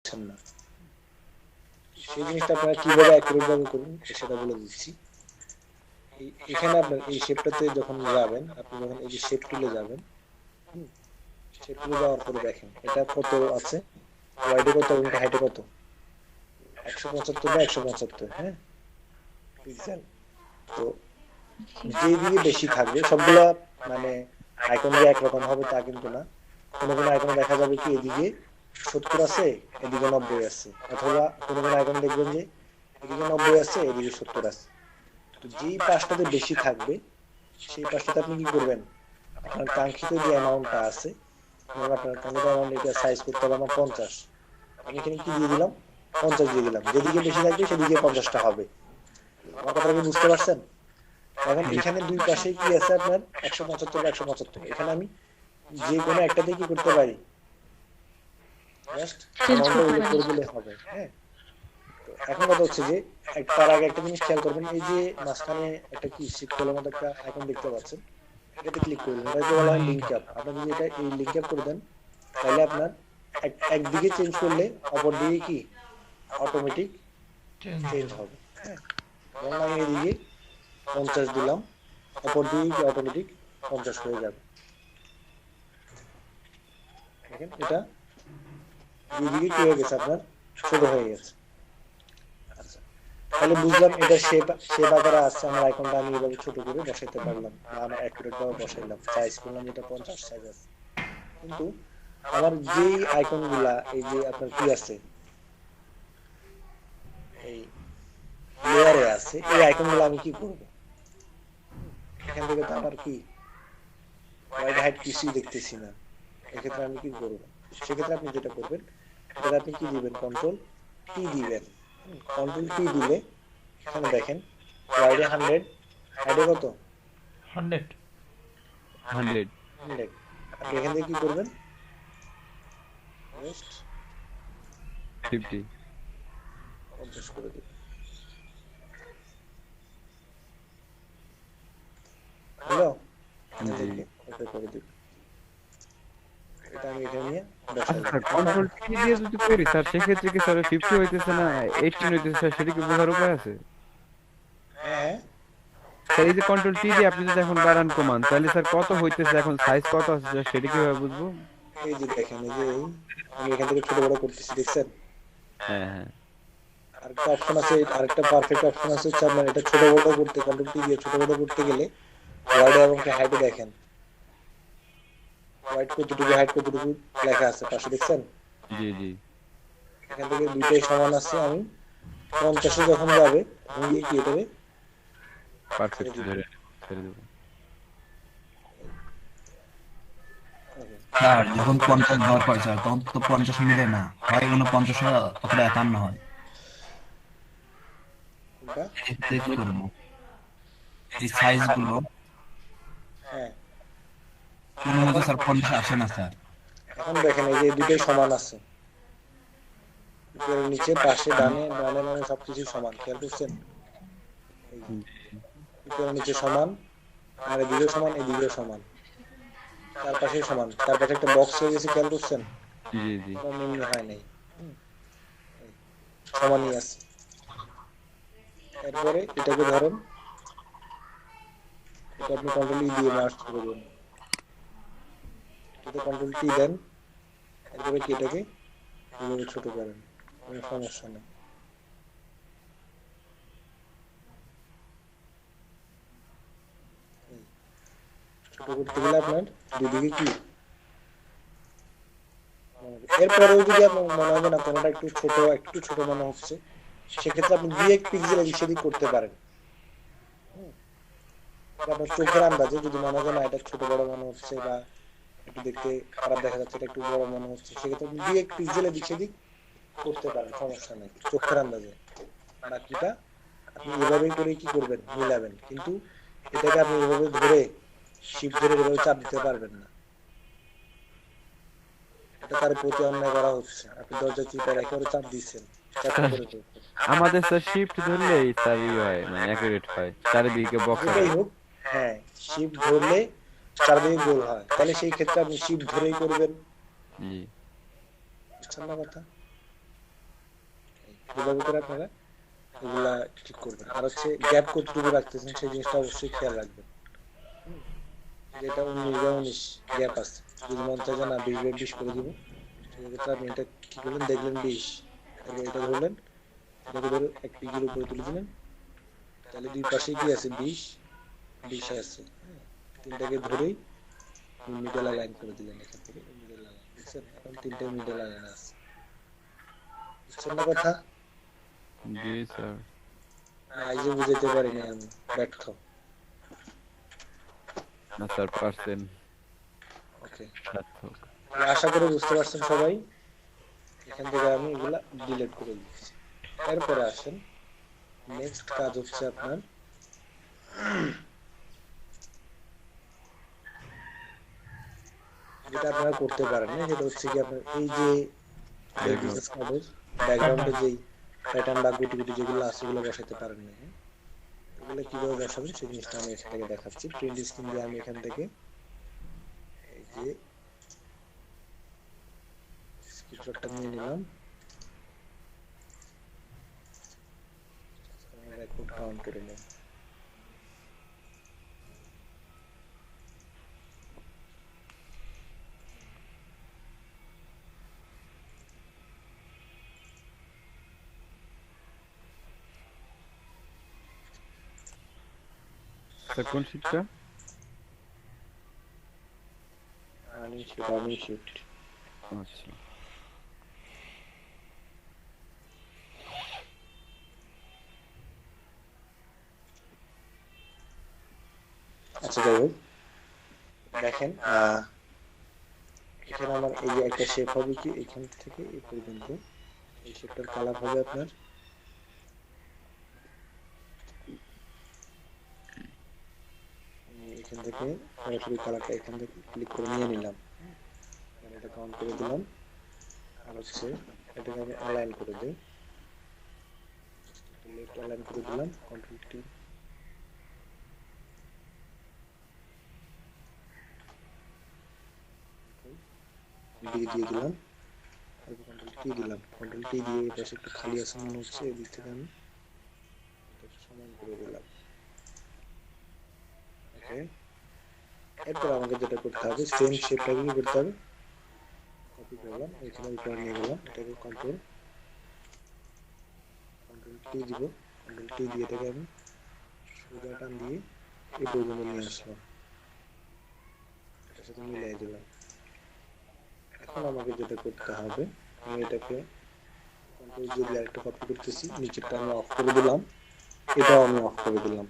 পারছেন না, সেই জিনিসটা আপনারা কিভাবে অ্যাকুরেট ভাবে করবেন সেটা বলে দিচ্ছি। এখানে আপনার এই শেপটাতে যখন যাবেন, আপনি যখন এই যে শেপ টুলে যাবেন, শেপ টুলে যাওয়ার পরে দেখেন এটা কত আছে, ওয়াইডে কত এবং হাইটে কত, 175 বা 175, হ্যাঁ পিক্সেল। তো যে দিকে বেশি থাকবে সবগুলা মানে আইকন দিয়ে একরকম হবে তা কিন্তু না, কোনো কোনো আইকনে দেখা যাবে কি এদিকে 70 আছে এদিকে 90 আছে, অথবা কোনো কোনো আইকন দেখবেন যে এদিকে 90 আছে এদিকে 70 আছে। তো যেই পাশটাতে বেশি থাকবে সেই পাশটাতে আপনি কি করবেন, আপনার কাঙ্ক্ষিত যে অ্যামাউন্টটা আছে, আপনার কাঙ্ক্ষিত অ্যামাউন্ট এটা সাইজ করতে হবে আমার 50, আমি এখানে কি দিয়ে দিলাম 50 দিয়ে দিলাম, যেদিকে বেশি থাকবে সেদিকে 50টা হবে। আমার কথাটা কি বুঝতে পারছেন? এখন এখানে দুই পাশে কি আছে আপনার 175 বা 175, এখানে আমি যে কোনো একটাতে কি করতে পারি, জাস্ট চেঞ্জ অ্যামাউন্টটা করতে উল্লেখ পারি। করে দিলে হবে। হ্যাঁ, তো এখন কথা হচ্ছে যে তার আগে একটা জিনিস খেয়াল করবেন, এই যে মাঝখানে একটা কি শিফট কলের মতো একটা আইকন দেখতে পাচ্ছেন, এটাতে ক্লিক করবেন, এটাকে বলা হয় লিংক আপ। আপনি যদি এটা এই লিংক আপ করে দেন তাহলে আপনার একদিকে চেঞ্জ করলে অপর দিকে কি অটোমেটিক চেঞ্জ হবে। হ্যাঁ, ধরুন আমি এদিকে 50 দিলাম, অপর দিকে কি অটোমেটিক 50 হয়ে যাবে। দেখেন এটা দুই দিকে কি হয়ে গেছে আপনার ছোট হয়ে গেছে। আচ্ছা, তাহলে বুঝলাম এটা শেপ শেপ আকারে আসছে, আমার আইকনটা আমি এভাবে ছোট করে বসাইতে পারলাম বা আমার অ্যাকুরেট ভাবে বসাইলাম, সাইজ করলাম যেটা 50 সাইজ আছে। কিন্তু আমার যেই আইকন গুলা এই যে আপনার কি আছে এই লেয়ারে আছে, এই আইকন গুলো আমি কি করব, এখান থেকে তো আমার কি ওয়াইড হাইট কিছুই দেখতেছি না, এক্ষেত্রে আমি কি করব, সেক্ষেত্রে আপনি যেটা করবেন এটা আপনি কি দিবেন, কন্ট্রোল টি দিবেন। কন্ট্রোল টি দিলে এখানে দেখেন ওয়াইডে 100, হাইডে কত 100 100 100। আপনি এখান থেকে কি করবেন, জাস্ট 50 50 করে দিবেন। হলো, এখান জি। থেকে ওকে করে দিবেন। এটা আমি এখানে নিয়ে আচ্ছা বসাইলাম। স্যার, কন্ট্রোল টি দিয়ে যদি করি স্যার, সেক্ষেত্রে কি স্যার 50 হইতেছে না 18 হইতেছে স্যার, সেটা কি বোঝার উপায় আছে? হ্যাঁ হ্যাঁ, স্যার এই যে কন্ট্রোল টি দিয়ে আপনি যদি এখন বাড়ান কমান, তাহলে স্যার কত হইতেছে এখন, সাইজ কত আছে স্যার, সেটা কিভাবে বুঝবো? এই যে দেখেন এই যে আমি এখান থেকে ছোট বড় করতেছি দেখছেন, হ্যাঁ হ্যাঁ। আরেকটা অপশন আছে, আরেকটা পারফেক্ট অপশন আছে হচ্ছে আপনার এটা ছোট বড় করতে, কন্ট্রোল টি দিয়ে ছোট বড় করতে গেলে ওয়াইড এবং হাইটে দেখেন ওয়াইড কতটুকু হাইট কতটুকু লেখা আছে পাশে দেখছেন, জি জি। এখান থেকে দুইটাই সমান আছে, আমি 50-এ যখন যাবে তখন গিয়ে কি এটারে ছেড়ে পারফেক্ট দিব। ধরে ছেড়ে দেবো। Okay. স্যার যখন 50 দরকার স্যার তখন তো 50 মিলে না, হয় 49 হয় অথবা 51 হয়। কোনটা? এতে কি করবো? এই সাইজ গুলো হ্যাঁ, কোনো মতে এখন স্যার 50 আসে না স্যার। এখন দেখেন এই যে দুইটাই সমান আছে, উপরে নিচে পাশে ডানে ডানে বামে সবকিছু সমান, খেয়াল করছেন? এই যে উপরে নিচে সমান, আর এদিকেও সমান এদিকেও সমান, চার পাশে সমান, চার পাশে একটা বক্স হয়ে গেছে, খেয়াল করছেন? জি জি। কোনো নিম্ন হয় নাই, এই সমানই আছে। এরপরে এটাকে ধরেন, এটা আপনি কন্ট্রোল ই দিয়ে মার্জ করে দেন, এটাতে কন্ট্রোল টি দেন, এরপরে কি এটাকে এইভাবে ছোট করেন, কোনো সমস্যা নেই। এই, ছোট করতে গেলে আপনার দুদিকে কি, এরপরেও যদি আপনার মনে হবে না কোনোটা একটু ছোট মনে হচ্ছে, সেক্ষেত্রে আপনি 2-1 পিক্সেল এদিক সেদিক করতে পারেন। হুম, এটা আপনার চোখের আন্দাজে যদি মনে হয় না এটা ছোট বড় মনে হচ্ছে বা একটু দেখতে খারাপ দেখা যাচ্ছে, এটা একটু বড় মনে হচ্ছে, সেক্ষেত্রে আপনি 2-1 পিক্সেল এদিক সেদিক করতে পারেন, সমস্যা নেই, চোখের আন্দাজে। বাকিটা আপনি এভাবেই করে কি করবেন, মিলাবেন, কিন্তু এটাকে আপনি এভাবে ধরে শিফট ধরে এভাবে চাপ দিতে পারবেন না, এটা তার প্রতি অন্যায় করা হচ্ছে। আপনি দরজা চিপে রেখে ওরা চাপ দিচ্ছেন, চাপটা স্যার ধরে ফেলছেন। আমাদের স্যার শিফট ধরলেই স্যার ই হয়, মানে অ্যাকুরেট হয়, চারিদিকে বক্স যেটাই হয়। হোক, হ্যাঁ, শিফট ধরলে চারদিকে গোল হয়, তাহলে সেই ক্ষেত্রে আপনি শিফট ধরেই করবেন, জি। বুঝছেন না কথা? এভাবে করে আপনারা এগুলা ঠিক করবেন। আর হচ্ছে গ্যাপ কতটুকু রাখতেছেন সেই জিনিসটা অবশ্যই খেয়াল রাখবেন। যেটা 19/19 গ্যাপ আছে, যদি মন চায় যে না 20/20 করে দিব, সেক্ষেত্রে আপনি এটা কি করলেন, দেখলেন 20, তারপর এটা ধরলেন, এটাকে ধরে এক পিকের উপরে তুলে দিলেন, তাহলে দুই পাশে কি আছে, 20 আছে। তিনটাকে ধরেই মিডল লাইন করে দিলেন, এখান থেকে মিডল লাইন, বুঝছেন? এখন তিনটাই মিডল লাইন আছে, বুঝছেন না কথা? জি স্যার। না এই যে বুঝাইতে পারিনি আমি, ব্যর্থ। না স্যার, পারছেন। ওকে, সার্থক। আশা করি বুঝতে পারছেন সবাই। এখান থেকে আমি এগুলা ডিলিট করে দিচ্ছি। এরপরে আসেন, নেক্সট কাজ হচ্ছে আপনার যেটা আপনারা করতে পারেন না, যেটা হচ্ছে কি আপনার এই যে বিজনেস কার্ডের ব্যাকগ্রাউন্ডে যেই প্যাটার্ন বা গুটি গুটি যেগুলো আছে সেগুলো বসাতে পারেন না। এগুলো কিভাবে বসাবেন সেই জিনিসটা আমি এখান থেকে দেখাচ্ছি। প্রিন্ট স্ক্রিন দিয়ে আমি এখান থেকে এই যে স্ক্রিনশটটা নিয়ে নিলাম, রেকর্ড অন করে নিই। স্যার কোন শিটটা? Running sheet. আচ্ছা। আচ্ছা যাই হোক, দেখেন এখানে আমার এই যে একটা শেপ হবে কি এখান থেকে এই পর্যন্ত, এই শেপটার কালার হবে আপনার এখান থেকে সরাসরি কালারটা এখান থেকে ক্লিক করে নিয়ে নিলাম, এটা কাউন্ট করে দিলাম। আর হচ্ছে এটাকে আমি অ্যালাইন করে দিই, লেফট অ্যালাইন করে দিলাম, কন্ট্রোল টি, ডি দিয়ে দিলাম, তারপর কন্ট্রোল টি দিলাম। কন্ট্রোল টি দিয়ে এই পাশে একটু খালি আছে মনে হচ্ছে, এদিক থেকে আমি এটা সমান করে দিলাম। ওকে, এরপর আমাকে যেটা করতে হবে, সেম শেপটাকে কি করতে হবে, কপি করলাম, এখানে উপরে নিয়ে গেলাম, এটাকে কন্ট্রোল টি দিব, কন্ট্রোল টি দিয়ে এটাকে আমি সোজা টান দিয়ে এই পর্যন্ত নিয়ে আসলাম, এটার সাথে মিলাই দিলাম। এখন আমাকে যেটা করতে হবে, আমি এটাকে কন্ট্রোল জি দিয়ে আরেকটা কপি করতেছি, নিচেরটা আমি অফ করে দিলাম, এটাও আমি অফ করে দিলাম।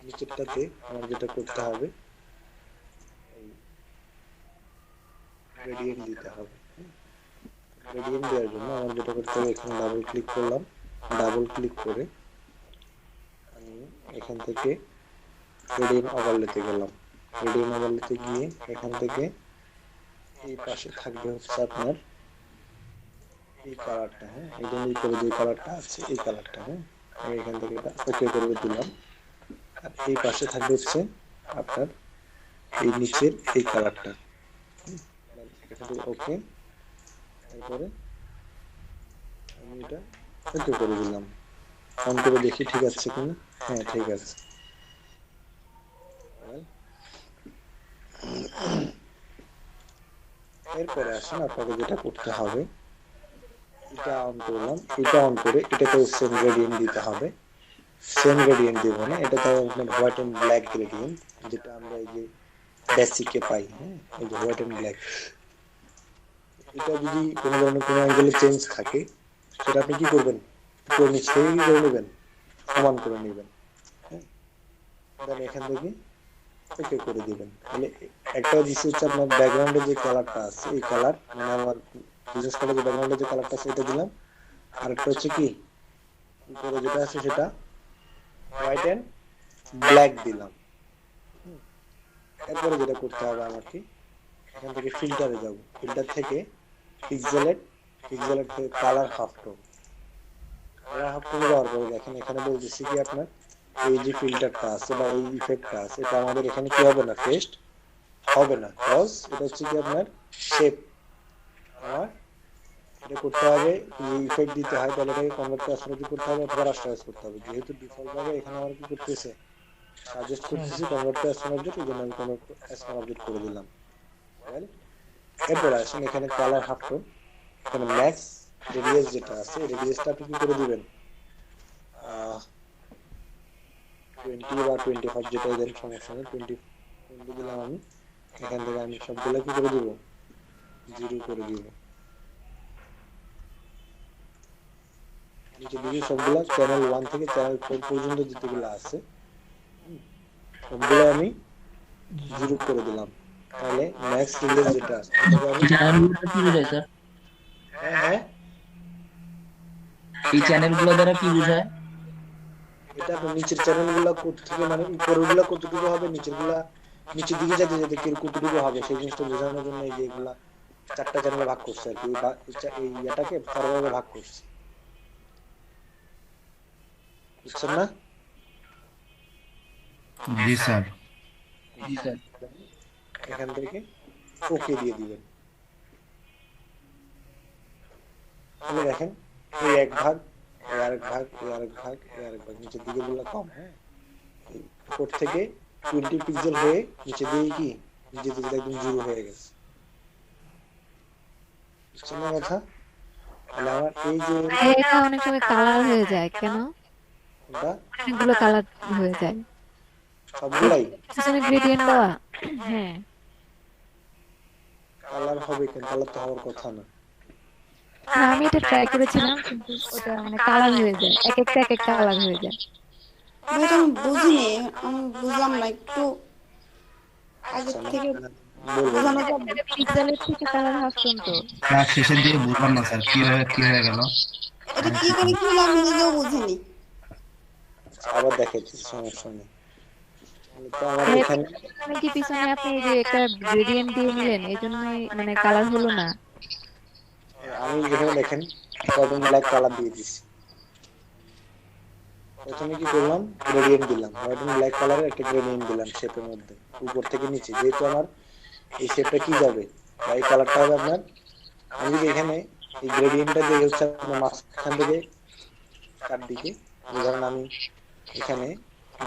নিচেরটাতে আমার যেটা করতে হবে, গ্রেডিয়েন্ট দিতে হবে। গ্রেডিয়েন্ট দেওয়ার জন্য আমার যেটা করতে হবে, এখানে ডাবল ক্লিক করলাম, ডাবল ক্লিক করে আমি এখান থেকে গ্রেডিয়েন্ট ওভারলেতে গেলাম। গ্রেডিয়েন্ট ওভারলেতে গিয়ে এখান থেকে এই পাশে থাকবে হচ্ছে আপনার এই কালারটা, হ্যাঁ, এই যে উপরে যে কালারটা আছে এই কালারটা, হ্যাঁ, আমি এখান থেকে এটা ওকে করে দিলাম। আর এই পাশে থাকবে হচ্ছে আপনার এই নিচের এই কালারটা, এখান থেকে ওকে, তারপরে আমি এটা ওকে করে দিলাম। অন করে দেখি ঠিক আছে কিনা, হ্যাঁ ঠিক আছে। এরপরে আসেন, আপনাকে যেটা করতে হবে, এটা অন করলাম, এটা অন করে এটাতেও সেম গ্রেডিয়েন্ট দিতে হবে। সেম গ্রেডিয়েন্ট দেব না, এটা তো আপনার হোয়াইট এন্ড ব্ল্যাক গ্রেডিয়েন্ট, যেটা আমরা এই যে বেসিকে পাই, হ্যাঁ, এই যে হোয়াইট এন্ড ব্ল্যাক। এটা যদি কোনো ধরনের কোনো অ্যাঙ্গেলে চেঞ্জ থাকে, সেটা আপনি কি করবেন, করে নিচেই করে নেবেন, সমান করে নেবেন, হ্যাঁ, দেন এখান থেকে ওকে করে দিবেন। তাহলে একটা জিনিস হচ্ছে আপনার ব্যাকগ্রাউন্ডে যে কালারটা আছে এই কালার, মানে আমার বিশেষ করে যে ব্যাকগ্রাউন্ডে যে কালারটা আছে এটা দিলাম। আর একটা হচ্ছে কি উপরে যেটা আছে সেটা হোয়াইট এন্ড ব্ল্যাক দিলাম। এরপরে যেটা করতে হবে আমাকে, এখান থেকে ফিল্টারে যাব, ফিল্টার থেকে পিক্সেলেট, পিক্সেলেট থেকে colour half tone, colour half tone দেওয়ার পরে দেখেন এখানে বলতেছি কি আপনার এই যে ফিল্টারটা আছে বা এই ইফেক্টটা আছে, এটা আমাদের এখানে কি হবে না, পেস্ট হবে না, কজ এটা হচ্ছে কি আপনার শেপ, আমার এটা করতে হবে, যদি ইফেক্ট দিতে হয় তাহলে এটাকে কনভার্ট টু অ্যাস্ট্রোলজি করতে হবে অথবা রাস্টারাইজ করতে হবে। যেহেতু ডিফল্ট ভাবে এখানে আমার কি করতেছে, সাজেস্ট করতেছি কনভার্ট টু অ্যাসমান অবজেক্ট, এই জন্য আমি কনভার্ট টু অ্যাসমান অবজেক্ট করে দিলাম। ওয়েল, এরপর আসেন এখানে কালার হাফ টোন, এখানে ম্যাক্স রেডিয়াস যেটা আছে রেডিয়াসটা আপনি কি করে দিবেন, 20 বা 25 যেটাই দেন সমস্যা নেই, 20 দিলাম আমি। এখান থেকে আমি সবগুলো কি করে দিব, 0 করে দিব। নিচে দিকে সবগুলা চ্যানেল 1 থেকে চ্যানেল 4 পর্যন্ত যেগুলো আছে সবগুলো আমি 0 করে দিলাম। তাহলে ম্যাক্স রিলিজ যেটা আছে এটাকে আমি এই চ্যানেলগুলো কি বোঝায় স্যার? হ্যাঁ হ্যাঁ এই চ্যানেলগুলো দ্বারা কি বোঝায়? এটা আপনার নিচের চ্যানেলগুলো কত থেকে মানে উপরেরগুলো কতটুকু হবে, নিচেরগুলা নিচের দিকে যেতে যেতে কি কতটুকু হবে সেই জিনিসটা বোঝানোর জন্য এই যে এগুলা 4টা চ্যানেলে ভাগ করছে আর কি, এই এটাকে 4 ভাগে ভাগ করছে, বুঝছেন না? জি স্যার। জি স্যার। এখান থেকে ওকে দিয়ে দিবেন। তাহলে দেখেন এই এক ভাগ, এই আরেক ভাগ, এই আরেক ভাগ, এই আরেক ভাগ, নিচের দিকে গুলো কম, হ্যাঁ এই উপর থেকে 20 পিক্সেল হয়ে নিচে দিয়ে কি নিচে দিকে একদম 0 হয়ে গেছে, বুঝছেন না কথা? তাহলে আমার এই যে এটা অনেক সময় কালার হয়ে যায় কেন? এটা অনেকগুলো কালার হয়ে যায়। সবগুলাই পিছনে গ্রেডিয়েন্ট দেওয়া। হ্যাঁ, কালার হবে, কেন কালার তো হওয়ার কথা না। না, আমি এটা ট্রাই করেছিলাম কিন্তু ওটা মানে কালার হয়ে যায়, এক একটা এক একটা কালার হয়ে যায়। এটা আমি বুঝিনি, আমি বুঝলাম না একটু আগের আচ্ছা, থেকে বলবো বোঝানো যাবে। পিক্সেলের থেকে কালার হাসছেন তো। ক্লাস শেষের দিকে বুঝলাম না স্যার কি হয়ে গেল। এটা কি করে কি হলো আমি নিজেও বুঝিনি। আবার দেখাচ্ছি, সমস্যা নেই। তো আমার এখানে মানে কি পিছনে আপনি এই যে একটা গ্রেডিয়েন্ট দিয়ে নিলেন এই জন্যই মানে কালার হলো না। আমি যেখানে দেখেন কটন ব্ল্যাক কালার দিয়ে দিচ্ছি, প্রথমে কি করলাম গ্রেডিয়েন্ট দিলাম, হোয়াইট এন্ড ব্ল্যাক কালারের একটা গ্রেডিয়েন্ট দিলাম শেপের মধ্যে উপর থেকে নিচে, যেহেতু আমার এই শেপটা কি যাবে বা এই কালারটা হবে আপনার, আমি যদি এখানে এই গ্রেডিয়েন্টটা দিয়ে হচ্ছে আপনার মাঝখান থেকে চারদিকে, ধরেন আমি এখানে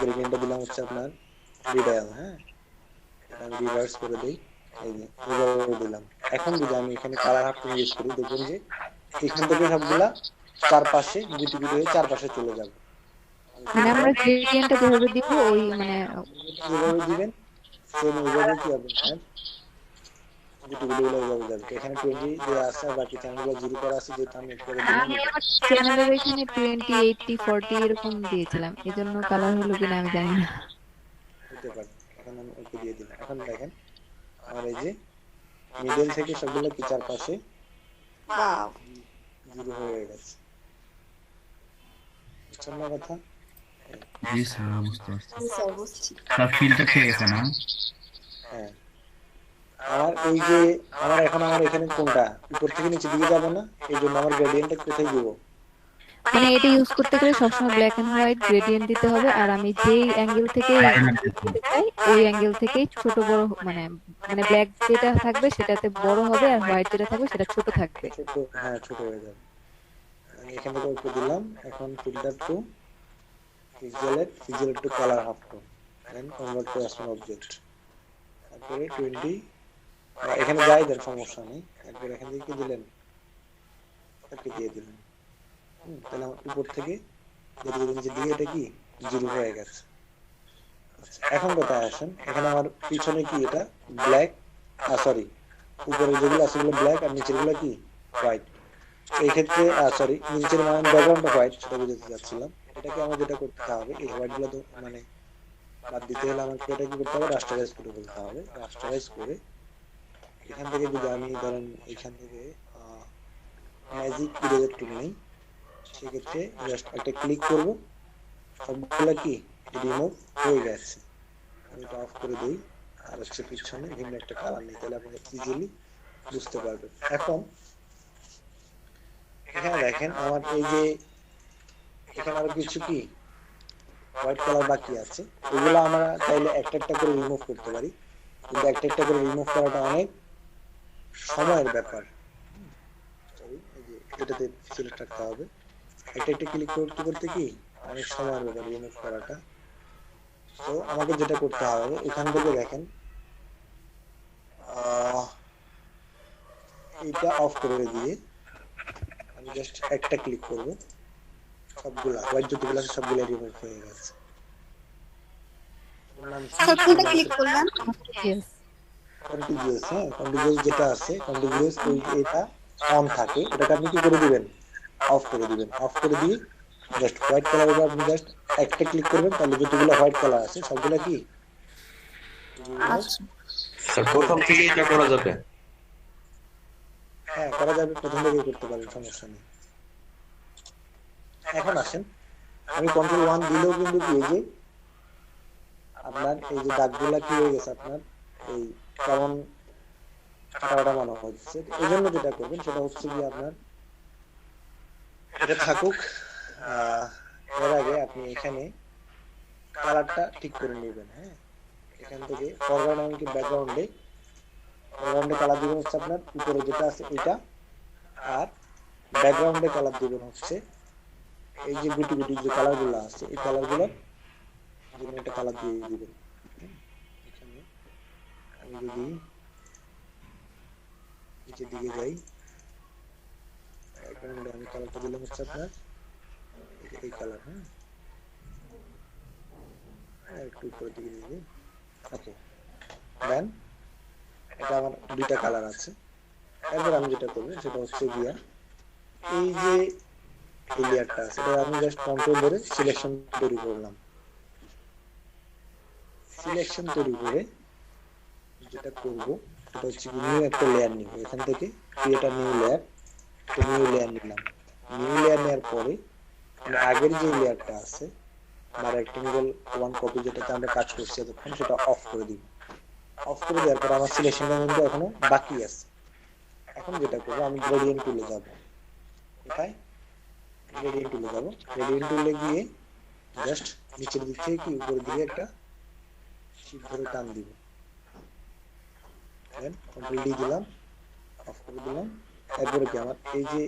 গ্রেডিয়েন্টটা দিলাম হচ্ছে আপনার রিডায়াল, হ্যাঁ এটা আমি রিভার্স করে দিই, এই যে এইভাবে দিলাম। এখন যদি আমি এখানে কালার হাফ টোন ইউজ করি দেখবেন যে এখান থেকে সবগুলা চারপাশে গুটি গুটি হয়ে চারপাশে চলে যাবে। মানে আমরা গ্রেডিয়েন্টটা যেভাবে দিব ওই মানে যেভাবে দিবেন সেম ওইভাবে কি হবে আর গুটি গুটি গুলো ওইভাবে যাবে। তো এখানে 20 দেওয়া আছে আর বাকি চ্যানেলগুলো 0 করা আছে, যেহেতু আমি করে দিলাম আমি আমার চ্যানেলের এখানে 20, 80, 40 এরকম দিয়েছিলাম, এজন্য কালার হলো কিনা আমি জানি না। হতে পারে। এখন আমি ওকে দিয়ে দিলাম। এখন দেখেন আমার এই যে মিডল থেকে সবগুলো কি চারপাশে বাহ, 0 হয়ে গেছে, বুঝছেন না কথা? জি স্যার বুঝতে পারছি। স্যার বুঝছি। স্যার ফিল্টার ঠিক আছে না? হ্যাঁ আমার এই যে আমার এখানে কোনটা উপর থেকে নিচে দিকে যাবে না, এই জন্য আমার গ্রেডিয়েন্টটা কোথায় দিব, মানে এটা ইউজ করতে গেলে সবসময় ব্ল্যাক এন্ড হোয়াইট গ্রেডিয়েন্ট দিতে হবে, আর আমি যেই অ্যাঙ্গেল থেকে দিতে চাই ওই অ্যাঙ্গেল থেকেই ছোট বড় মানে মানে ব্ল্যাক যেটা থাকবে সেটাতে বড় হবে আর হোয়াইট যেটা থাকবে সেটা ছোট থাকবে। ছোট, হ্যাঁ ছোট হয়ে যাবে। আমি এখান থেকে ওকে দিলাম। এখন filter to pixel to colour half tone, then convert to smart object, তারপরে 20 এখানে যাই দেন সমস্যা নেই, একবার এখান থেকে কি দিলেন ওকে দিয়ে দিলেন। তাহলে আমার উপর থেকে যেতে যেতে নিচের দিকে এটা কি 0 হয়ে গেছে। আচ্ছা, এখন কোথায় আসেন, এখানে আমার পিছনে কি এটা ব্ল্যাক, সরি উপরে যেগুলো আছে সেগুলো ব্ল্যাক আর নিচের গুলো কি হোয়াইট। এই ক্ষেত্রে সরি নিচের মানে ব্যাকগ্রাউন্ডটা হোয়াইট, সেটা বুঝাতে যাচ্ছিলাম। এটাকে আমার যেটা করতে হবে এই হোয়াইট গুলো তো মানে বাদ দিতে হলে আমাকে এটা কি করতে হবে, রাস্টারাইজ করে বলতে হবে। রাস্টারাইজ করে এখান থেকে যদি আমি ধরেন এখান থেকে ম্যাজিক ইরেজার টুল নেই, সেক্ষেত্রে জাস্ট একটা ক্লিক করব, সবগুলো কি রিমুভ হয়ে গেছে। আমি এটা অফ করে দিই আর হচ্ছে পিছনে ভিন্ন একটা কালার নেই, তাহলে আপনি ইজিলি বুঝতে পারবেন। এখন এখানে দেখেন আমার এই যে এখানে আরো কিছু কি হোয়াইট কালার বাকি আছে, এগুলো আমরা চাইলে একটা একটা করে রিমুভ করতে পারি, কিন্তু একটা একটা করে রিমুভ করাটা অনেক সময়ের ব্যাপার। তো সরি এই যে এটাতে সিলেক্ট রাখতে হবে। একটা একটা ক্লিক করতে করতে কি অনেক সময়ের ব্যাপার রিমুভ করাটা। তো আমাকে যেটা করতে হবে এখান থেকে দেখেন এটা অফ করে দিয়ে আমি জাস্ট একটা ক্লিক করব, সবগুলা হোয়াইট যতগুলো আছে সবগুলো রিমুভ হয়ে গেছে। এর নাম কি? স্যার কোনটা ক্লিক করবেন? Yes. কন্টিজিউয়াস। হ্যাঁ, কন্টিজিউয়াস যেটা আছে কন্টিজিউয়াস ওই এটা অন থাকে, এটাকে আপনি কি করে দিবেন? অফ করে দিবেন। অফ করে দিয়ে জাস্ট হোয়াইট কালার উপর আপনি জাস্ট একটা ক্লিক করবেন, তাহলে যতগুলো হোয়াইট কালার আছে সবগুলা কি আচ্ছা স্যার প্রথম থেকে এটা করা যাবে? হ্যাঁ করা যাবে, প্রথম থেকেই করতে পারেন, সমস্যা নেই। এখন আসেন, আমি কন্ট্রোল 1 দিলেও কিন্তু কি এই যে আপনার এই যে দাগগুলা কি হয়ে গেছে আপনার এই কেমন কাটা মনে হচ্ছে। এই জন্য যেটা করবেন সেটা হচ্ছে কি আপনার এটা থাকুক, এর আগে আপনি এখানে কালারটা ঠিক করে নেবেন। হ্যাঁ, এখান থেকে ফরগ্রাউন্ড এমনকি ব্যাকগ্রাউন্ডে কালার দিবেন হচ্ছে আপনার উপরে যেটা আছে এটা, আর ব্যাকগ্রাউন্ডে কালার দিবেন হচ্ছে এই যে গুটি গুটি যে কালারগুলো আছে এই কালারগুলো জন্য একটা কালার দিয়ে দিবেন। এখানে আমি যদি নিচের দিকে যাই, ব্যাকগ্রাউন্ডে আমি কালারটা দিলাম হচ্ছে আপনার এই কালার। হ্যাঁ, একটু উপরের দিকে দিয়ে দিই। ওকে, দেন এটা আমার দুইটা কালার আছে। এবার আমি যেটা করবো সেটা হচ্ছে গিয়া এই যে লেয়ারটা আছে এটা আমি জাস্ট কন্ট্রোল ধরে সিলেকশন তৈরি করলাম। সিলেকশন তৈরি করে যেটা করব সেটা হচ্ছে কি নিউ একটা লেয়ার নিব, এখান থেকে ক্রিয়েট আ নিউ লেয়ার। তো নিউ লেয়ার নিলাম। নিউ লেয়ার নেওয়ার পরে মানে আগের যে লেয়ারটা আছে বা রেক্টেঙ্গেল ওয়ান কপি যেটাতে আমরা কাজ করছি এতক্ষণ সেটা অফ করে দিব। অফ করে দেওয়ার পর আমার সিলেকশনটা কিন্তু এখনো বাকি আছে। এখন যেটা করবো আমি গ্রেডিয়েন্ট টুলে যাব। কোথায়? গ্রেডিয়েন্ট টুলে যাব। গ্রেডিয়েন্ট টুলে গিয়ে জাস্ট নিচের দিক থেকে কি উপরের দিকে একটা শিপ ধরে টান দিব। দেন কন্ট্রোল ডি দিলাম, অফ করে দিলাম। এরপরে কি আমার এই যে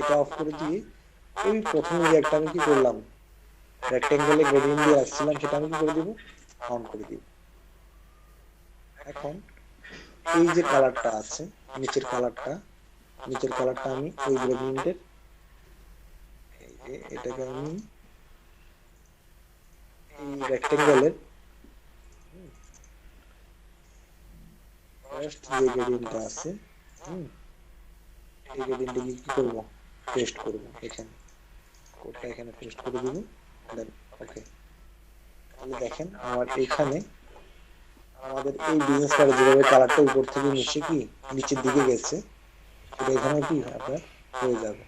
এটা অফ করে দিয়ে ওই প্রথমে যে একটা আমি কি করলাম রেক্টেঙ্গেলে গ্রেডিয়েন্ট দিয়ে আসছিলাম সেটা আমি কি করে দিব? অন করে দিব। এখন এই যে কালারটা আছে নিচের কালারটা আমি ওই গ্রেডিয়েন্টের এই যে এটাকে আমি এই রেক্টেঙ্গেলের ফার্স্ট যে গ্রেডিয়েন্টটা আছে এই গ্রেডিয়েন্টে কি করব? পেস্ট করব। এখানে কোডটা এখানে পেস্ট করে দিব। দেন ওকে, তাহলে দেখেন আমার এখানে আমাদের এই বিজনেস কার্ডে যেভাবে কালারটা উপর থেকে নিচে কি নিচের দিকে গেছে সেটা এখানে কি আপনার হয়ে যাবে।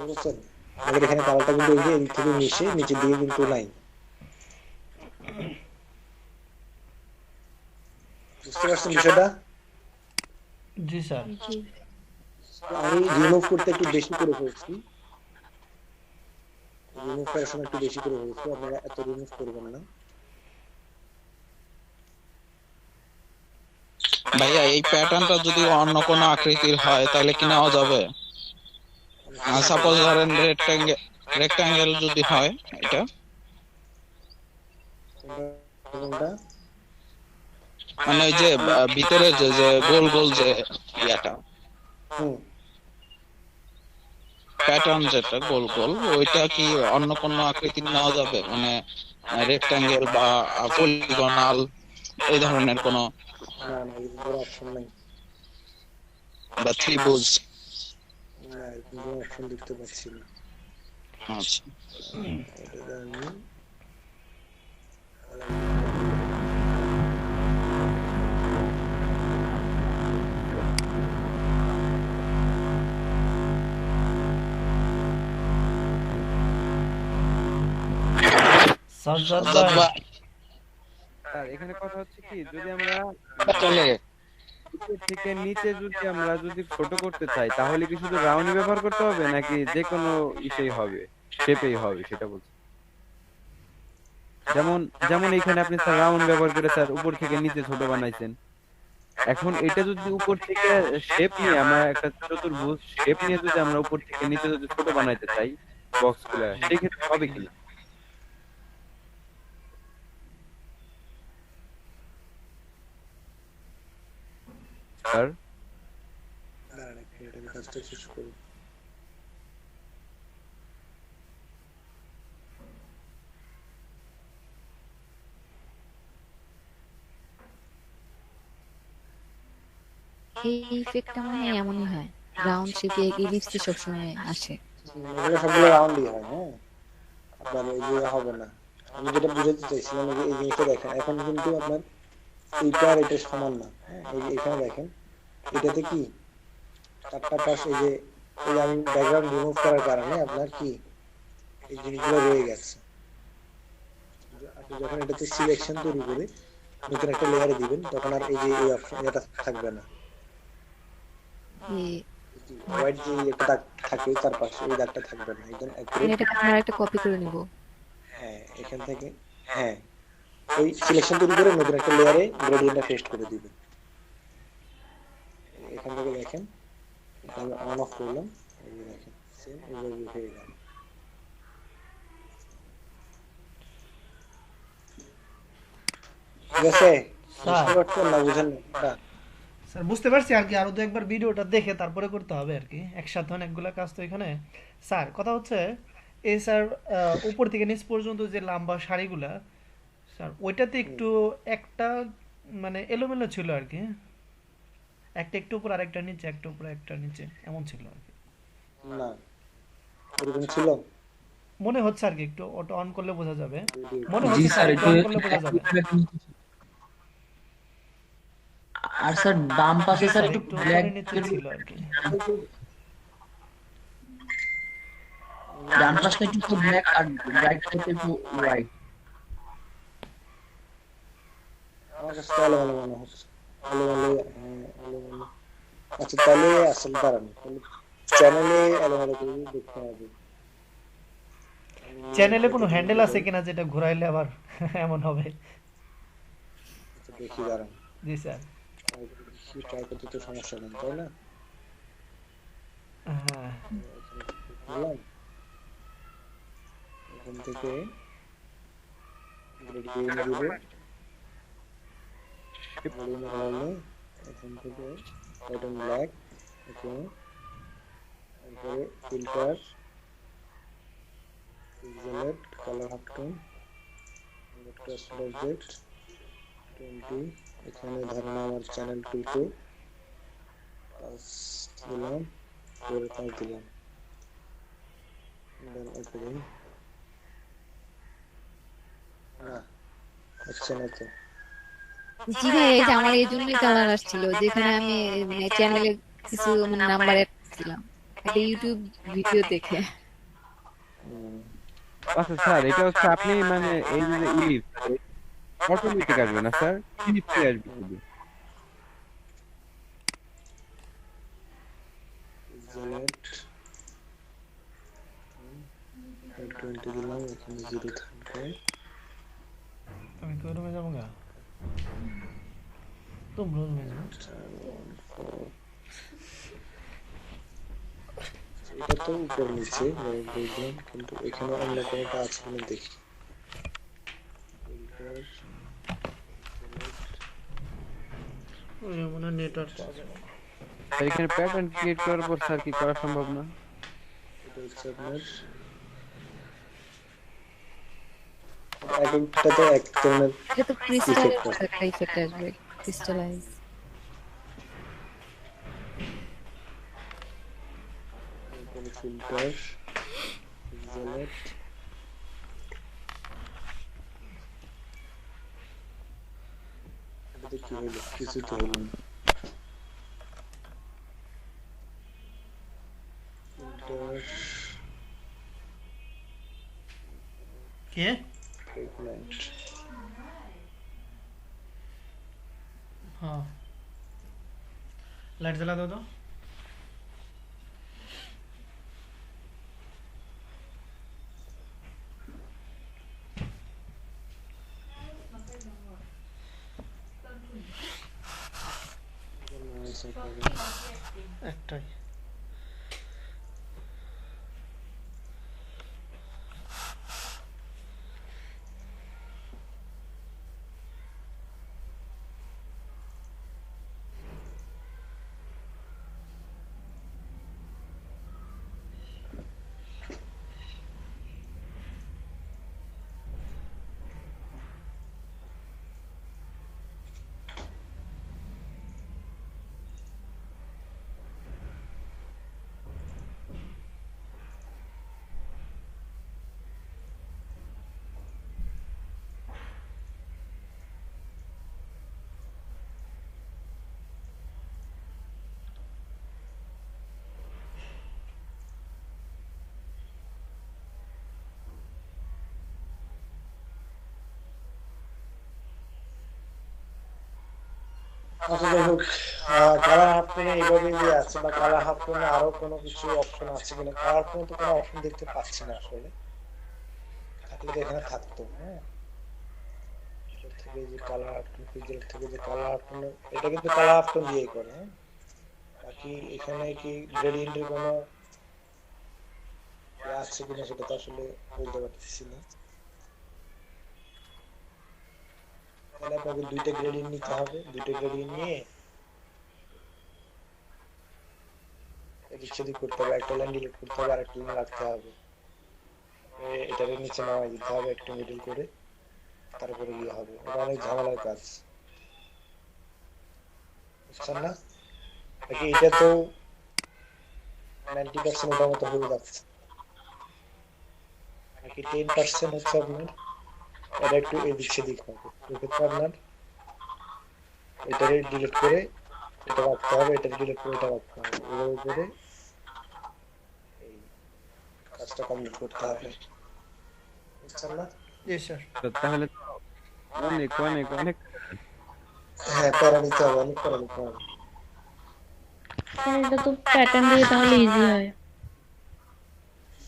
বুঝছেন? আমাদের এখানে কালারটা কিন্তু এই যে এদিক থেকে মিশে নিচের দিকে কিন্তু নাই। বুঝতে পারছেন বিষয়টা? জি স্যার। জি। আমি রিমুভ করতে একটু বেশি করে ফেলছি, রিমুভ করার সময় একটু বেশি করে ফেলছি, আপনারা এত রিমুভ করবেন না। ভাইয়া এই প্যাটার্নটা যদি অন্য কোনো আকৃতির হয় তাহলে কি নেওয়া যাবে? সাপোজ ধরেন রেক্টাঙ্গেল যদি হয় এটা, কোনটা? মানে ওই যে ভিতরে যে যে গোল গোল যে ইয়াটা প্যাটার্ন যেটা গোল গোল ওইটা কি অন্য কোনো আকৃতি নেওয়া যাবে? মানে রেক্টাঙ্গেল বা পলিগনাল এই ধরনের কোনো, না না, এরকম অপশন নাই। বা ত্রিভুজ? না, এরকম কোনো অপশন দেখতে পাচ্ছি না। আচ্ছা, এটাতে আমি সাজ্জাদ সাজ্জাদ ভাই, ভাই, স্যার এখানে কথা হচ্ছে কি যদি আমরা চলে উপর থেকে নিচে যদি ছোট করতে চাই তাহলে কি শুধু রাউন্ড ব্যবহার করতে হবে নাকি যে কোনো ইসেই হবে, শেপেই হবে সেটা বলছি। যেমন যেমন এখানে আপনি স্যার রাউন্ড ব্যবহার করে স্যার উপর থেকে নিচে ছোট বানাইছেন, এখন এটা যদি উপর থেকে শেপ নিয়ে আমরা একটা চতুর্ভুজ শেপ নিয়ে যদি আমরা উপর থেকে নিচে যদি ছোট বানাইতে চাই বক্স গুলা সেই ক্ষেত্রে হবে কিনা স্যার? দাঁড়ান এক মিনিট, আমি কাজটা শেষ করি। এই ইফেক্টটা মানে এমনই হয়, রাউন্ড শেপে ইলিপসে সবসময় আসে। এগুলো সবগুলো রাউন্ডই হয়, হ্যাঁ। আপনার এই যে হবে না, আমি যেটা বুঝাতে চাইছিলাম যে এই জিনিসটা দেখেন, এখন কিন্তু আপনার এইটা আর এটা সমান না, হ্যাঁ। এই যে এখানে দেখেন, এটাতে কি চারটা পাশ, এই যে আমি ব্যাকগ্রাউন্ড রিমুভ করার কারণে আপনার কি এই জিনিসগুলো রয়ে গেছে। আপনি যখন এটাতে সিলেকশন তৈরি করে নতুন একটা লেয়ারে দিবেন, তখন আর এই যে এই অপশন এটা থাকবে না। হোয়াইট যে একটা দাগ থাকে তার পাশে এই দাগটা থাকবে না, একদম আমি এটাকে আপনার একটা কপি করে নিব। হ্যাঁ, এখান থেকে, হ্যাঁ, ওই সিলেকশন তৈরি করে নতুন একটা লেয়ারে গ্রেডিয়েন্টটা পেস্ট করে দিবেন। এখান থেকে দেখেন, আমি অন অফ করলাম, এই যে দেখেন সেম এইভাবে হয়ে গেল। ঠিক আছে, বুঝতে পারছেন না? বুঝেন না? স্যার বুঝতে পারছি আর কি, আরো তো একবার ভিডিওটা দেখে তারপরে করতে হবে আর কি, একসাথে অনেকগুলো কাজ তো এখানে। স্যার কথা হচ্ছে এই স্যার উপর থেকে নিচ পর্যন্ত যে লম্বা শাড়িগুলা, স্যার ওইটাতে একটু একটা মানে এলোমেলো ছিল আর কি, একটা একটু উপর আরেকটা নিচে, একটা উপর একটা নিচে এমন ছিল আর কি। না, এরকম ছিল মনে হচ্ছে আর কি, একটু অটো অন করলে বোঝা যাবে, মনে জি হচ্ছে স্যার, স্যার একটু অন করলে বোঝা যাবে। আর স্যার বাম পাশে স্যার একটু একটু ব্ল্যাক উপরে নিচে ছিল আর কি। ডান পাশটা একটু ব্ল্যাক আর রাইট সাইডে একটু হোয়াইট। আমার কাছে তাহলে ভালো মনে হচ্ছে, এলোমেলো, হ্যাঁ, এলোমেলো। আচ্ছা তাহলে আসলে দাঁড়ান, চ্যানেলে এলোমেলো করে দেখতে হবে। চ্যানেলে কোনো হ্যান্ডেল আছে কিনা যেটা ঘোরাইলে আবার এমন হবে? আচ্ছা, দেখি দাঁড়ান, জি স্যার। ট্রাই করতে তো সমস্যা নেই, তাই না? হ্যাঁ বললাম এখান থেকে গ্রেডিয়েন্ট দিব, গ্রেডিয়েন্ট হলে এখান থেকে প্যাটার্ন ব্ল্যাক, ওকে, তারপরে filter, পিক্সেলেট, colour half tone, budget 20, এখানে ধরেন আমার চ্যানেল টুলকে 5 দিলাম, 5 দিলাম, দেন ওকে দিন। না, হচ্ছে না তো। জি ভাই, এই যে আমার এই জন্যই কালার আসছিল, যেখানে আমি মানে চ্যানেলে কিছু মানে নাম্বার অ্যাড করছিলাম একটা ইউটিউব ভিডিও দেখে। আচ্ছা স্যার, এটা হচ্ছে আপনি মানে এই যে ইলিপস অটোমেটিক আসবে না স্যার, ইলিপস আসবে শুধু। পিক্সেলেট 20 দিলাম, এখানে 0 থাকবে। আমি কোন রুমে যাবো গা? তোমরা রুমে যাও। এটা তো উপর নিচে বুঝলাম, কিন্তু এখানে অন্য কোনোটা আছে কিনা দেখি। ওই মনে নেটওয়ার্ক পাওয়া যাবে না। স্যার এখানে প্যাটার্ন ক্রিয়েট করার পর স্যার কি করা সম্ভব না? এটা হচ্ছে আপনার এক একটাতে এক ধরনের এটা তো ক্রিস্টাল ইফেক্ট আছে। একটা ইফেক্ট আসবে, ক্রিস্টালাইজ। এখানে ফিল্টার, পিক্সেলেট, এটাতে কি হলো? কিছু তো হলো না। ফিল্টার, কে? প্রেগন্যান্ট, হ্যাঁ, লাইট জ্বালা দাও তো। একটাই। আচ্ছা যাই হোক, কালার হাফ টোনে এইভাবে দিয়ে আছে, বা কালার হাফ টোনে আরো কোনো কিছু অপশন আছে কিনা? কালার টোনে তো কোনো অপশন দেখতে পাচ্ছি না আসলে, থাকলে তো এখানে থাকতো। হ্যাঁ, এটার থেকে যে কালার হাফ টোন, পিক্সেল থেকে যে কালার হাফ টোন, এটা কিন্তু কালার হাফ টোন দিয়েই করে। হ্যাঁ, বাকি এখানে কি গ্রেডিয়েন্টের কোনো আছে কিনা সেটা তো আসলে বলতে পারতেছি না। তাহলে আপনাকে দুইটা গ্রেডিয়েন্ট নিতে হবে, দুইটা গ্রেডিয়েন্ট নিয়ে এদিক সেদিক করতে হবে, একটা লাইন ডিলিট করতে হবে, আরেকটা লাইন রাখতে হবে, এটার নিচে নামাই দিতে হবে একটু মিডল করে, তারপরে গিয়ে হবে। এটা অনেক ঝামেলার কাজ, বুঝছেন না? নাকি এটা তো 90% ওটার মতো হয়ে যাচ্ছে, নাকি 10% হচ্ছে আপনার এটা একটু এদিক সেদিক হবে। সেক্ষেত্রে আপনার এটারে ডিলিট করে এটা রাখতে হবে, এটা ডিলিট করে এটা রাখতে হবে, এভাবে করে এই কাজটা কমপ্লিট করতে হবে, বুঝছেন না? জি স্যার। তাহলে অনেক অনেক অনেক হ্যাঁ, প্যারা নিতে হবে, অনেক প্যারা নিতে হবে। স্যার এটা তো প্যাটার্ন দিয়ে তাহলে ইজি হয়।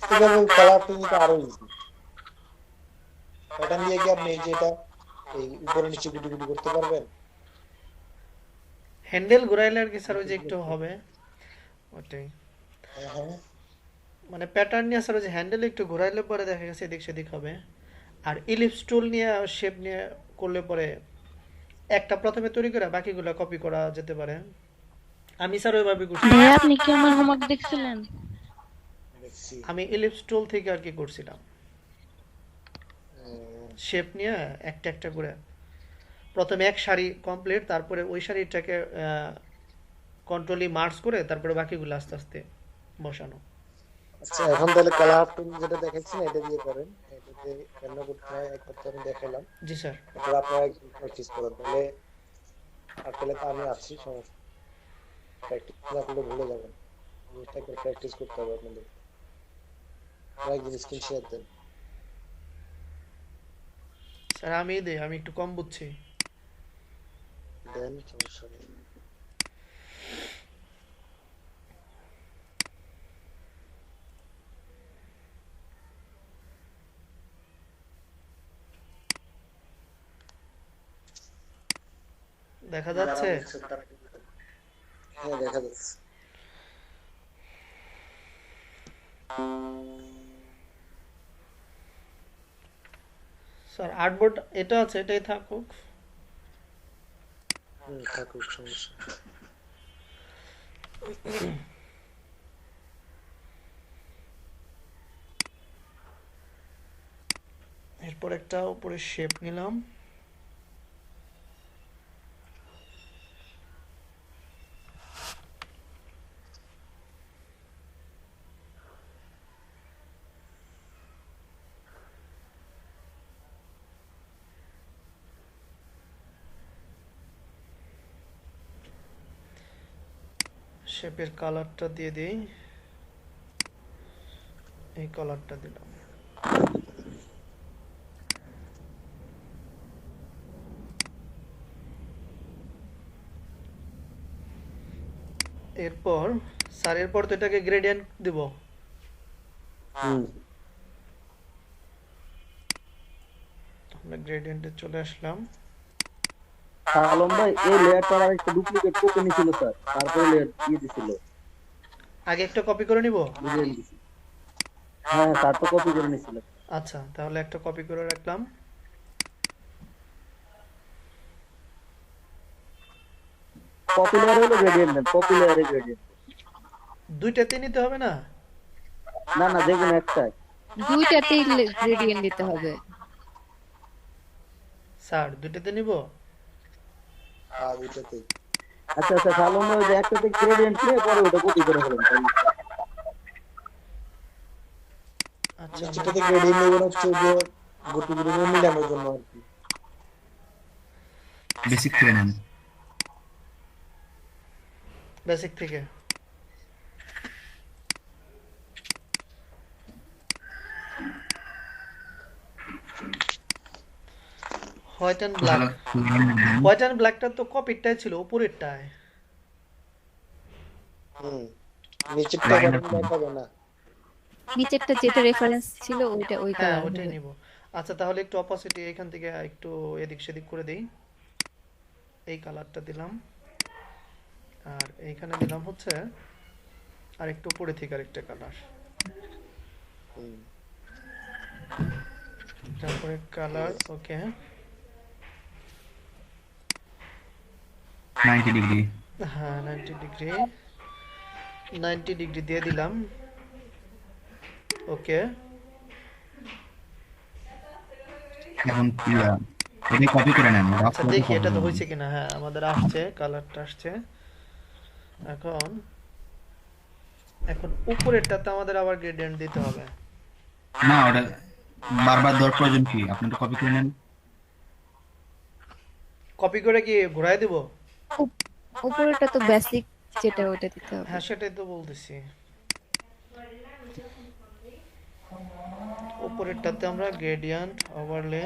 এভাবে কালার নিতে আরো ইজি। প্যাটার্ন দিয়ে কি আপনি এই যে এটা এই উপরে নিচে গুটি গুটি করতে পারবেন? হ্যান্ডেল ঘুরাইলে আর কি স্যার ওই যে একটু হবে ওটাই। হ্যাঁ হ্যাঁ, মানে প্যাটার্ন নিয়ে স্যার ওই যে হ্যান্ডেল একটু ঘুরাইলে পরে দেখা গেছে এদিক সেদিক হবে। আর ইলিপস টুল নিয়ে শেপ নিয়ে করলে পরে একটা প্রথমে তৈরি করে বাকিগুলো কপি করা যেতে পারে। আমি স্যার ওইভাবে করছি। ভাইয়া আপনি কি আমার হোমওয়ার্ক দেখছিলেন? দেখছি। আমি ইলিপস টুল থেকে আর কি করছিলাম, শেপ নিয়ে একটা একটা করে প্রথমে এক সারি কমপ্লিট, তারপরে ওই সারিটাকে কন্ট্রোলি মার্জ করে তারপরে বাকিগুলো আস্তে আস্তে বসানো। আচ্ছা, এখন তাহলে কালার টোন যেটা দেখাচ্ছেন এটা দিয়ে করেন, এটাতে কেন করতে হয় একবার তো আমি দেখালাম। জি স্যার। তারপর আপনারা প্র্যাকটিস করেন, তাহলে আর তাহলে তো আমি আছি, সমস্যা প্র্যাকটিস না করলে ভুলে যাবেন। জিনিসটা একবার প্র্যাকটিস করতে হবে আপনাদের। একদিন স্ক্রিন শেয়ার দেন। স্যার আমি দিই, আমি একটু কম বুঝছি। দেন, সমস্যা নেই। দেখা যাচ্ছে? হ্যাঁ, দেখা যাচ্ছে। স্যার আর্টবোর্ড এটা আছে, এটাই থাকুক। থাকুক, সমস্যা নেই। এরপর একটা উপরে শেপ নিলাম। শেপের কালারটা দিয়ে দিই, এই কালারটা দিলাম। এরপর স্যার এরপর তো এটাকে গ্রেডিয়েন্ট দিব। আমরা গ্রেডিয়েন্টে চলে আসলাম। আলম ভাই এই লেয়ারটার আর একটা ডুপ্লিকেট কপি নিছিল স্যার, তারপরে লেয়ার দিয়ে দিছিল, আগে একটা কপি করে নিব। বুঝিয়ে দিছি। হ্যাঁ স্যার তো কপি করে নিছিল। আচ্ছা, তাহলে একটা কপি করে রাখলাম। কপি লেয়ার হলো গ্রেডিয়েন্ট দেন, কপি লেয়ারে গ্রেডিয়েন্ট। দুইটাতে নিতে হবে না? না না, যে কোনো একটাই। দুইটাতেই গ্রেডিয়েন্ট দিতে হবে। স্যার দুইটাতে নিব? হ্যাঁ দুইটাতে। আচ্ছা আচ্ছা, আলম ভাই ওই যে একটাতে গ্রেডিয়েন্ট নিয়ে পরে ওটা কপি করে ফেলেন। আচ্ছা, যেটাতে গ্রেডিয়েন্ট নেবেন হচ্ছে যে গোটি গ্রেডিয়েন্ট মিলানোর জন্য আর কি। বেসিক থেকে নেন। বেসিক থেকে। White and black. White and ব্ল্যাকটা তো কপিটাই ছিল, উপরেরটায়। নিচেরটা দেখাবে না। নিচেরটা যেটা রেফারেন্স ছিল ওইটা ওই হ্যাঁ কালার ওইটাই হবে। নিব। আচ্ছা তাহলে একটু অপোসিটি এখান থেকে একটু এদিক সেদিক করে দেই। এই কালারটা দিলাম, আর এইখানে দিলাম হচ্ছে আর একটু উপরে থেকে আরেকটা কালার। তারপরে কালার, ওকে 90 ডিগ্রি। হ্যাঁ 90 ডিগ্রি, 90 ডিগ্রি দিয়ে দিলাম। ওকে এখন এটা কপি করে নেন। আচ্ছা দেখি এটা তো হয়েছে কিনা। হ্যাঁ আমাদের আসছে, কালারটা আসছে। এখন এখন উপরেরটাতে আমাদের আবার গ্রেডিয়েন্ট দিতে হবে। না ওটা বারবার দেওয়ার প্রয়োজন কি? আপনি তো কপি করে নেন। কপি করে কি ঘোরায় দিব? উপরেরটা তো বেসিক যেটা ওইটা দিতে হবে। হ্যাঁ সেটাই তো বলতেছি। উপরেরটাতে আমরা গ্রেডিয়েন্ট ওভারলে,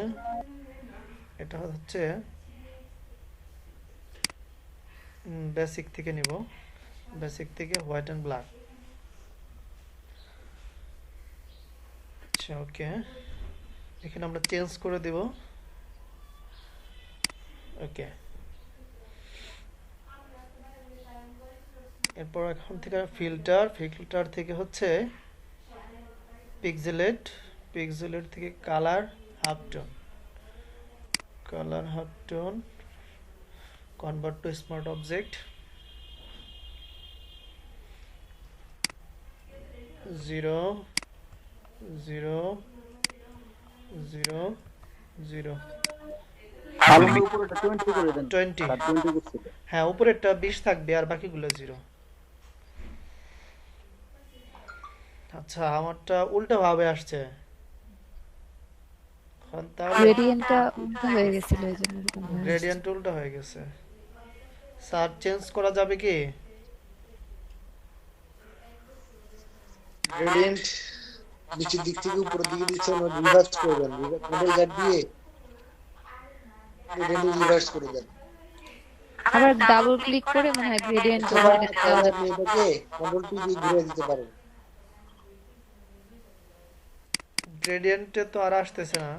এটা হচ্ছে বেসিক থেকে নিব, বেসিক থেকে হোয়াইট এন্ড ব্ল্যাক। আচ্ছা ওকে, এখানে আমরা চেঞ্জ করে দেব। ওকে, এরপর এখন থেকে ফিল্টার, ফিল্টার থেকে হচ্ছে পিক্সেলেট, পিক্সেলেট থেকে colour half tone, colour half tone, convert to smart object, 0 0 0 0 Alam ভাই উপরেটা 20 করে দেন। 20। স্যার 20 করছিল। হ্যাঁ উপরেরটা 20 থাকবে আর বাকিগুলো 0। আচ্ছা আমারটা উল্টা ভাবে আসছে। এখন তাহলে গ্রেডিয়েন্টটা উল্টো হয়ে গেছিল এইজন্য এরকম হয়েছে। গ্রেডিয়েন্ট উল্টা হয়ে গেছে। স্যার চেঞ্জ করা যাবে কি? গ্রেডিয়েন্ট নিচের দিক থেকে উপরের দিকে দিচ্ছে, আমরা রিভার্স করে দেন। কন্ট্রোল জেড দিয়ে গ্রেডিয়েন্ট রিভার্স করে দেন। আবার ডাবল ক্লিক করে মনে হয় গ্রেডিয়েন্ট অথবা আপনি এটাকে কন্ট্রোল পি দিয়ে ঘুরে দিতে পারেন। গ্রেডিয়েন্টে তো আর আসতেছে না।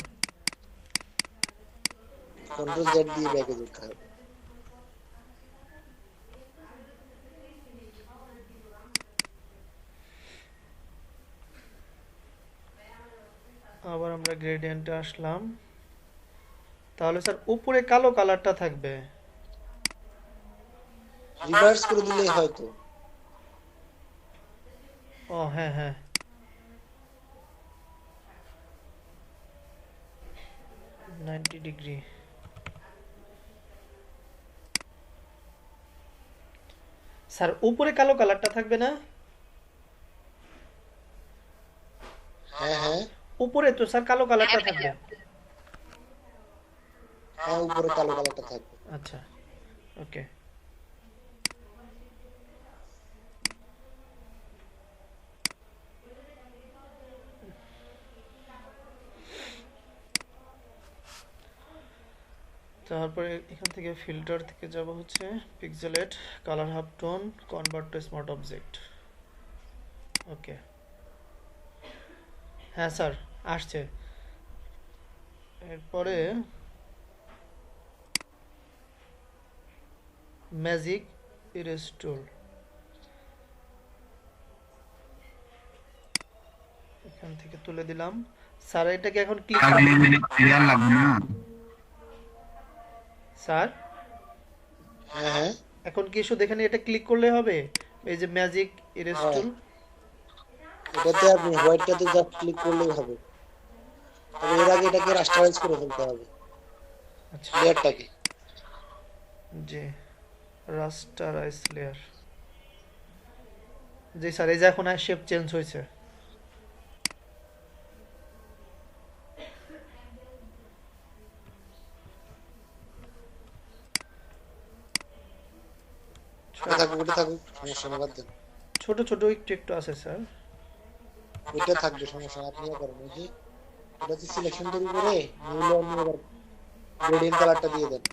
কন্ট্রোল জেড দিয়ে ব্যাকে যেতে হবে। আবার আমরা গ্রেডিয়েন্টে আসলাম। তাহলে স্যার উপরে কালো কালারটা থাকবে। রিভার্স করে দিলেই হয়তো। ও হ্যাঁ হ্যাঁ, নাইনটি ডিগ্রি। স্যার উপরে কালো কালারটা থাকবে না? হ্যাঁ হ্যাঁ উপরে তো স্যার কালো কালারটা থাকবে। হ্যাঁ উপরে কালো কালারটা থাকবে। আচ্ছা ওকে, তারপরে এখান থেকে ফিল্টার থেকে যাব হচ্ছে pixelate, colour half tone, convert to smart object. Okay হ্যাঁ স্যার আসছে। এরপরে ম্যাজিক ইরেজ টুল, এখান থেকে তুলে দিলাম। স্যার এটাকে এখন ক্লিক ক্লিয়ার লাগবে না। স্যার হ্যাঁ হ্যাঁ এখন কি শুধু এখানে এটা ক্লিক করলে হবে? এই যে ম্যাজিক ইরেজ টুল, এটাতে আপনি হোয়াইটটাতে জাস্ট ক্লিক করলেই হবে, তবে এর আগে এটাকে রাস্টারাইজ করে ফেলতে হবে আচ্ছা লেয়ারটাকে। জি রাস্টারাইজ লেয়ার, জি স্যার এই যে এখন শেপ চেঞ্জ হয়েছে। ওটা থাকুক সমস্যা না, বাদ দেন। ছোট ছোট একটু একটু আছে স্যার। ওইটা থাকবে সমস্যা না, আপনিও করেন। ওই যে ওটাতে সিলেকশন তৈরি করে নিউ লেয়ার নিয়ে আবার গ্রেডিয়েন্ট কালারটা দিয়ে দেন।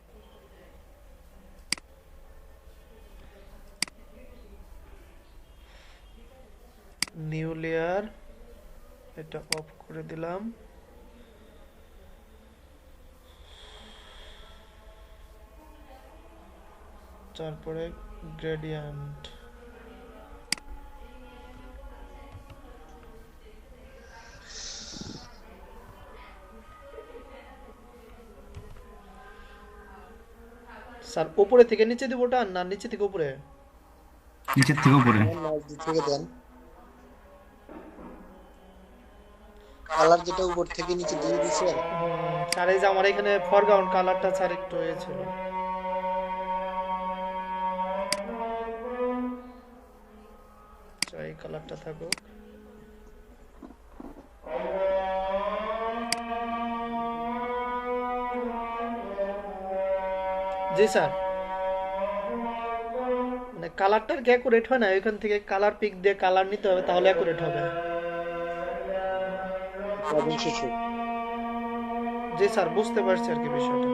নিউ লেয়ার, এটা অফ করে দিলাম। তারপরে গ্রেডিয়েন্ট, স্যার উপরে থেকে নিচে দিব ওটা না নিচে থেকে উপরে? নিচের থেকে উপরে। থেকে দেন কালার, যেটা উপর থেকে নিচে দিয়ে দিছে। স্যার এই যে আমার এখানে ফরগ্রাউন্ড কালারটা স্যার একটু হয়েছিল। এই কালারটা থাকুক। জি স্যার, মানে কালারটার কি অ্যাকুরেট হয় না? এখান থেকে কালার পিক দিয়ে কালার নিতে হবে, তাহলে অ্যাকুরেট হবে। জি স্যার বুঝতে পারছি আর কি বিষয়টা।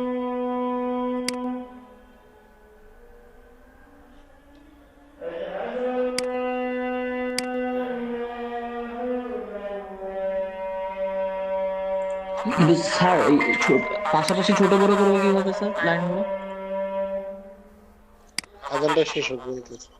কিন্তু স্যার এই পাশাপাশি ছোট বড় করবো কিভাবে স্যার লাইনগুলো? আগামীটা শেষ হবে বলতেছে।